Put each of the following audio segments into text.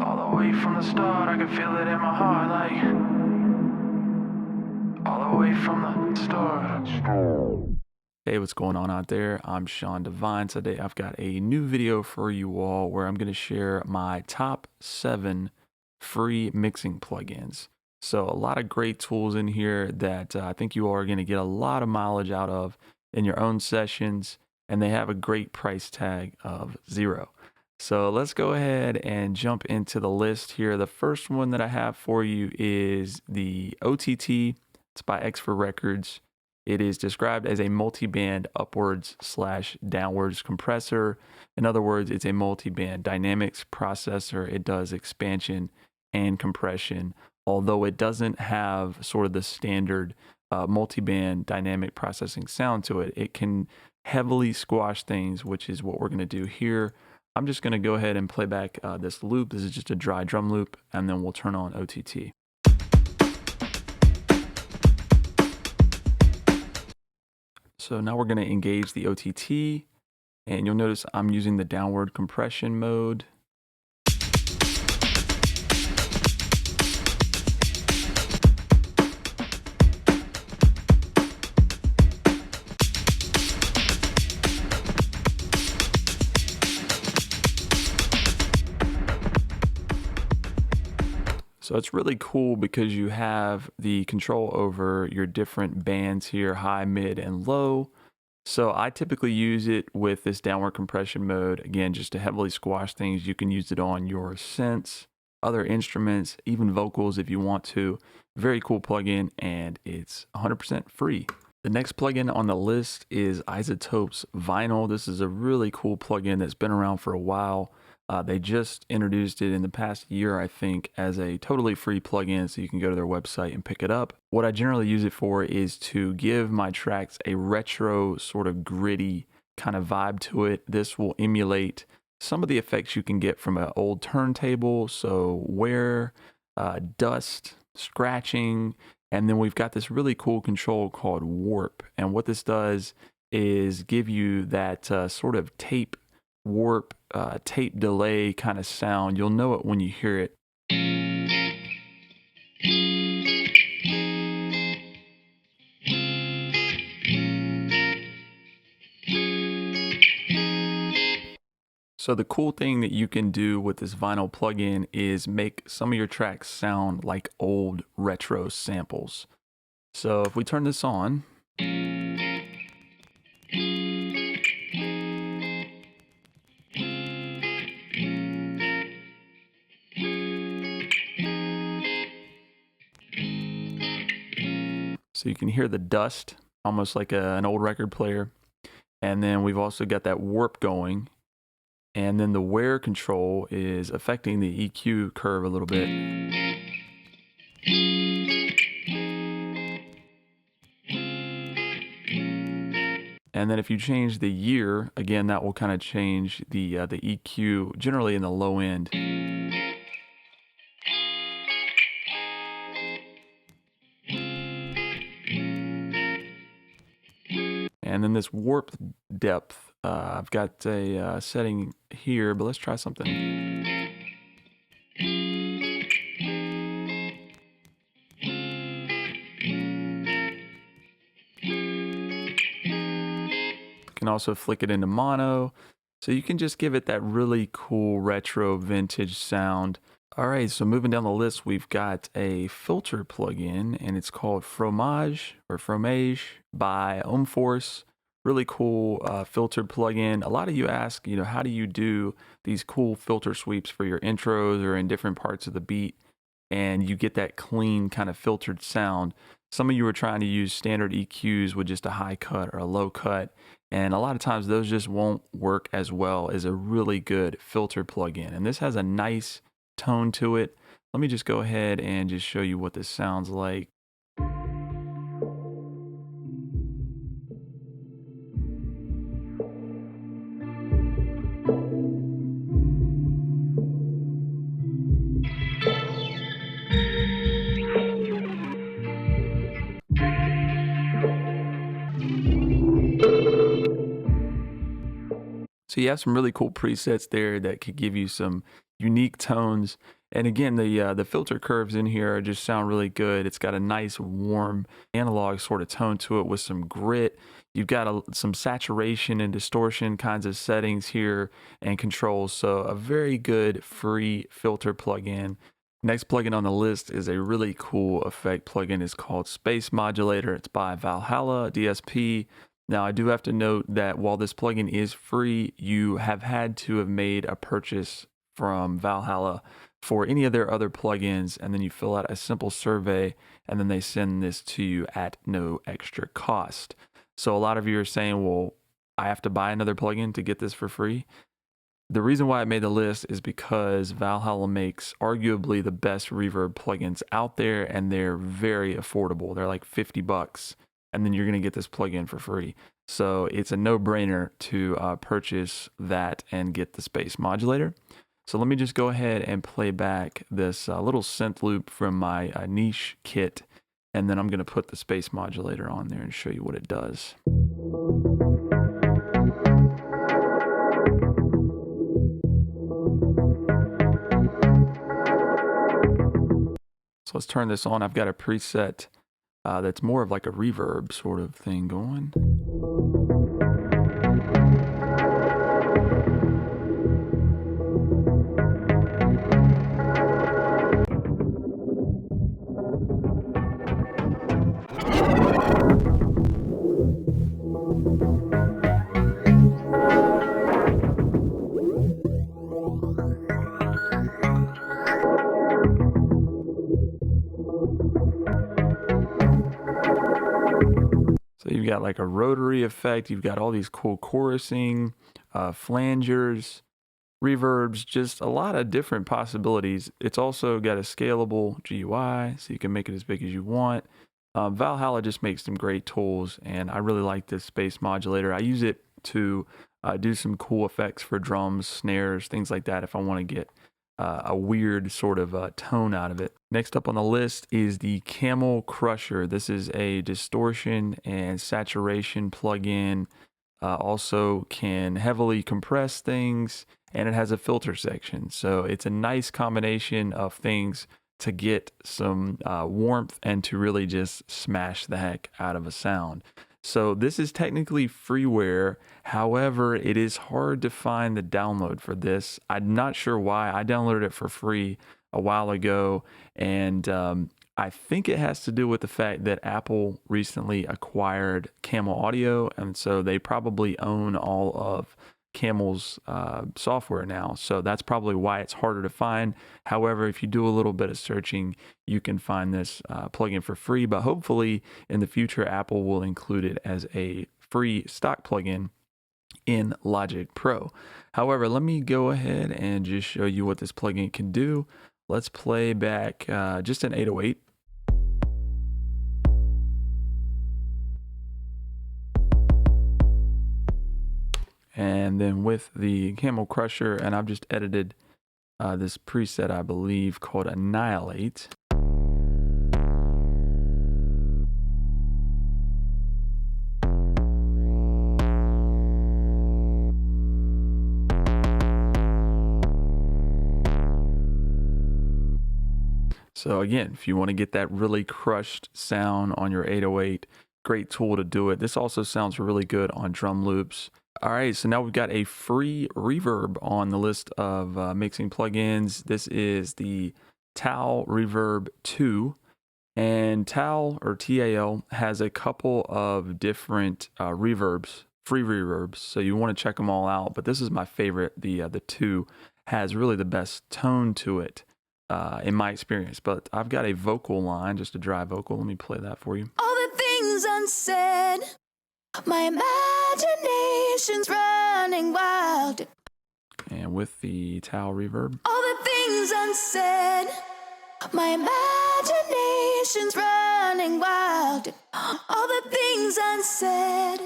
All the way from the start, I can feel it in my heart, like all the way from the start. Hey, what's going on out there? I'm Sean Devine. Today I've got a new video for you all where I'm going to share my top 7 free mixing plugins. So a lot of great tools in here that I think you all are going to get a lot of mileage out of in your own sessions, and they have a great price tag of 0. So let's go ahead and jump into the list here. The first one that I have for you is the OTT. It's by XFER Records. It is described as a multi-band upwards/downwards compressor. In other words, it's a multi-band dynamics processor. It does expansion and compression, although it doesn't have sort of the standard multi-band dynamic processing sound to it. It can heavily squash things, which is what we're going to do here. I'm just going to go ahead and play back this loop. This is just a dry drum loop, and then we'll turn on OTT. So now we're going to engage the OTT, and you'll notice I'm using the downward compression mode. So it's really cool because you have the control over your different bands here, high, mid, and low. So I typically use it with this downward compression mode, again, just to heavily squash things. You can use it on your synths, other instruments, even vocals if you want to. Very cool plugin, and it's 100% free. The next plugin on the list is IZOTOPE's Vinyl. This is a really cool plugin that's been around for a while. They just introduced it in the past year, I think, as a totally free plugin, so you can go to their website and pick it up. What I generally use it for is to give my tracks a retro, sort of gritty kind of vibe to it. This will emulate some of the effects you can get from an old turntable, so wear, dust, scratching, and then we've got this really cool control called warp. And what this does is give you that sort of tape warp, tape delay kind of sound. You'll know it when you hear it. So the cool thing that you can do with this vinyl plugin is make some of your tracks sound like old retro samples. So if we turn this on, so you can hear the dust, almost like an old record player. And then we've also got that warp going. And then the wear control is affecting the EQ curve a little bit. And then if you change the year, again, that will kind of change the EQ, generally in the low end. And then this warp depth, I've got a setting here, but let's try something. Can also flick it into mono, so you can just give it that really cool retro vintage sound. All right, so moving down the list, we've got a filter plugin, and it's called FROHMACE by Ohmforce. Really cool filter plugin. A lot of you ask, how do you do these cool filter sweeps for your intros or in different parts of the beat, and you get that clean kind of filtered sound. Some of you are trying to use standard EQs with just a high cut or a low cut, and a lot of times those just won't work as well as a really good filter plugin. And this has a nice tone to it. Let me just go ahead and just show you what this sounds like. So So you have some really cool presets there that could give you some unique tones. And again, the filter curves in here just sound really good. It's got a nice warm analog sort of tone to it with some grit. You've got some saturation and distortion kinds of settings here and controls. So a very good free filter plugin. Next plugin on the list is a really cool effect plugin. It's called Space Modulator. It's by VALHALLA DSP. Now, I do have to note that while this plugin is free, you have had to have made a purchase from VALHALLA for any of their other plugins, and then you fill out a simple survey, and then they send this to you at no extra cost. So a lot of you are saying, well, I have to buy another plugin to get this for free. The reason why I made the list is because VALHALLA makes arguably the best reverb plugins out there, and they're very affordable. They're like $50, and then you're going to get this plugin for free. So it's a no-brainer to purchase that and get the Space Modulator. So let me just go ahead and play back this little synth loop from my niche kit, and then I'm going to put the Space Modulator on there and show you what it does. So let's turn this on. I've got a preset that's more of like a reverb sort of thing going. So you've got like a rotary effect, you've got all these cool chorusing, flangers, reverbs, just a lot of different possibilities. It's also got a scalable GUI, so you can make it as big as you want. VALHALLA just makes some great tools, and I really like this Space Modulator. I use it to do some cool effects for drums, snares, things like that if I want to get a weird sort of tone out of it. Next up on the list is the CAMEL Crusher. This is a distortion and saturation plugin. Also can heavily compress things, and it has a filter section. So it's a nice combination of things to get some warmth and to really just smash the heck out of a sound. So this is technically freeware. However, it is hard to find the download for this. I'm not sure why. I downloaded it for free a while ago, and I think it has to do with the fact that Apple recently acquired CAMEL Audio, and so they probably own all of CAMEL's software now. So that's probably why it's harder to find. However, if you do a little bit of searching, you can find this plugin for free, but hopefully in the future, Apple will include it as a free stock plugin in Logic Pro. However, let me go ahead and just show you what this plugin can do. Let's play back just an 808. And then with the CAMEL Crusher, and I've just edited this preset, I believe, called Annihilate. So again, if you want to get that really crushed sound on your 808, great tool to do it. This also sounds really good on drum loops. All right, so now we've got a free reverb on the list of mixing plugins. This is the TAL Reverb 2, and TAL, or TAL, has a couple of different reverbs, free reverbs, so you want to check them all out, but this is my favorite. The 2 has really the best tone to it in my experience, but I've got a vocal line, just a dry vocal. Let me play that for you. All the things unsaid, my imagination's running wild. And with the TAL reverb. All the things unsaid, my imagination's running wild. All the things unsaid,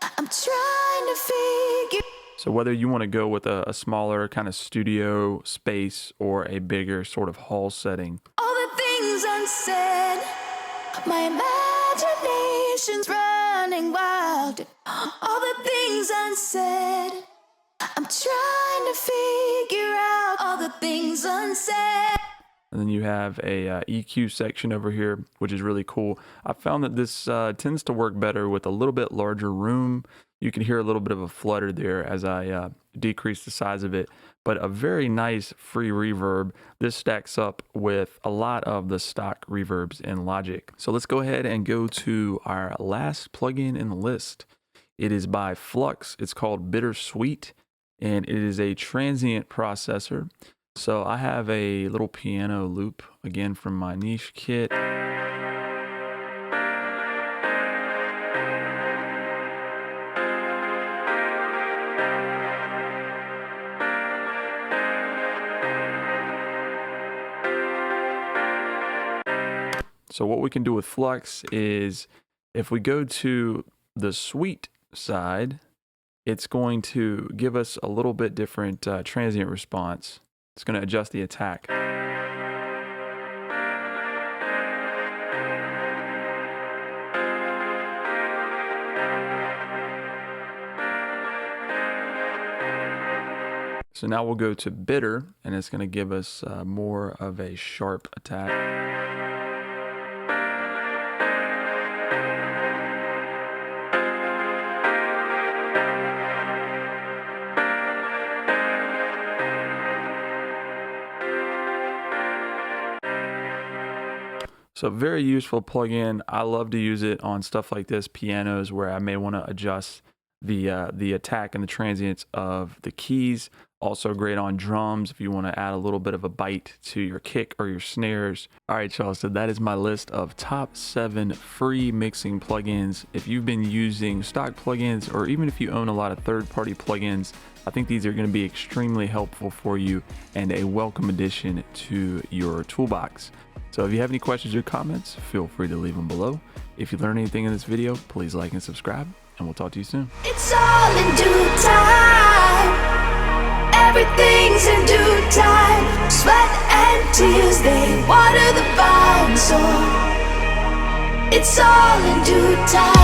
I'm trying to figure. So whether you want to go with a smaller kind of studio space or a bigger sort of hall setting. All the things unsaid, my imagination's running wild. All the things unsaid, I'm trying to figure out all the things unsaid. And then you have a EQ section over here, which is really cool. I found that this tends to work better with a little bit larger room. You can hear a little bit of a flutter there as I decrease the size of it, but a very nice free reverb. This stacks up with a lot of the stock reverbs in Logic. So let's go ahead and go to our last plugin in the list. It is by FLUX. It's called BITTERSWEET, and it is a transient processor. So I have a little piano loop, again from my niche kit. So what we can do with FLUX is, if we go to the sweet side, it's going to give us a little bit different transient response. It's going to adjust the attack. So now we'll go to bitter, and it's going to give us more of a sharp attack. So very useful plugin. I love to use it on stuff like this, pianos, where I may want to adjust the attack and the transients of the keys. Also great on drums if you want to add a little bit of a bite to your kick or your snares. All right, y'all, so that is my list of top 7 free mixing plugins. If you've been using stock plugins, or even if you own a lot of third-party plugins, I think these are going to be extremely helpful for you and a welcome addition to your toolbox. So if you have any questions or comments, feel free to leave them below. If you learned anything in this video, please like and subscribe, and we'll talk to you soon. It's all in due time. Everything's in due time. Sweat and tears, they water the vine. So it's all in due time.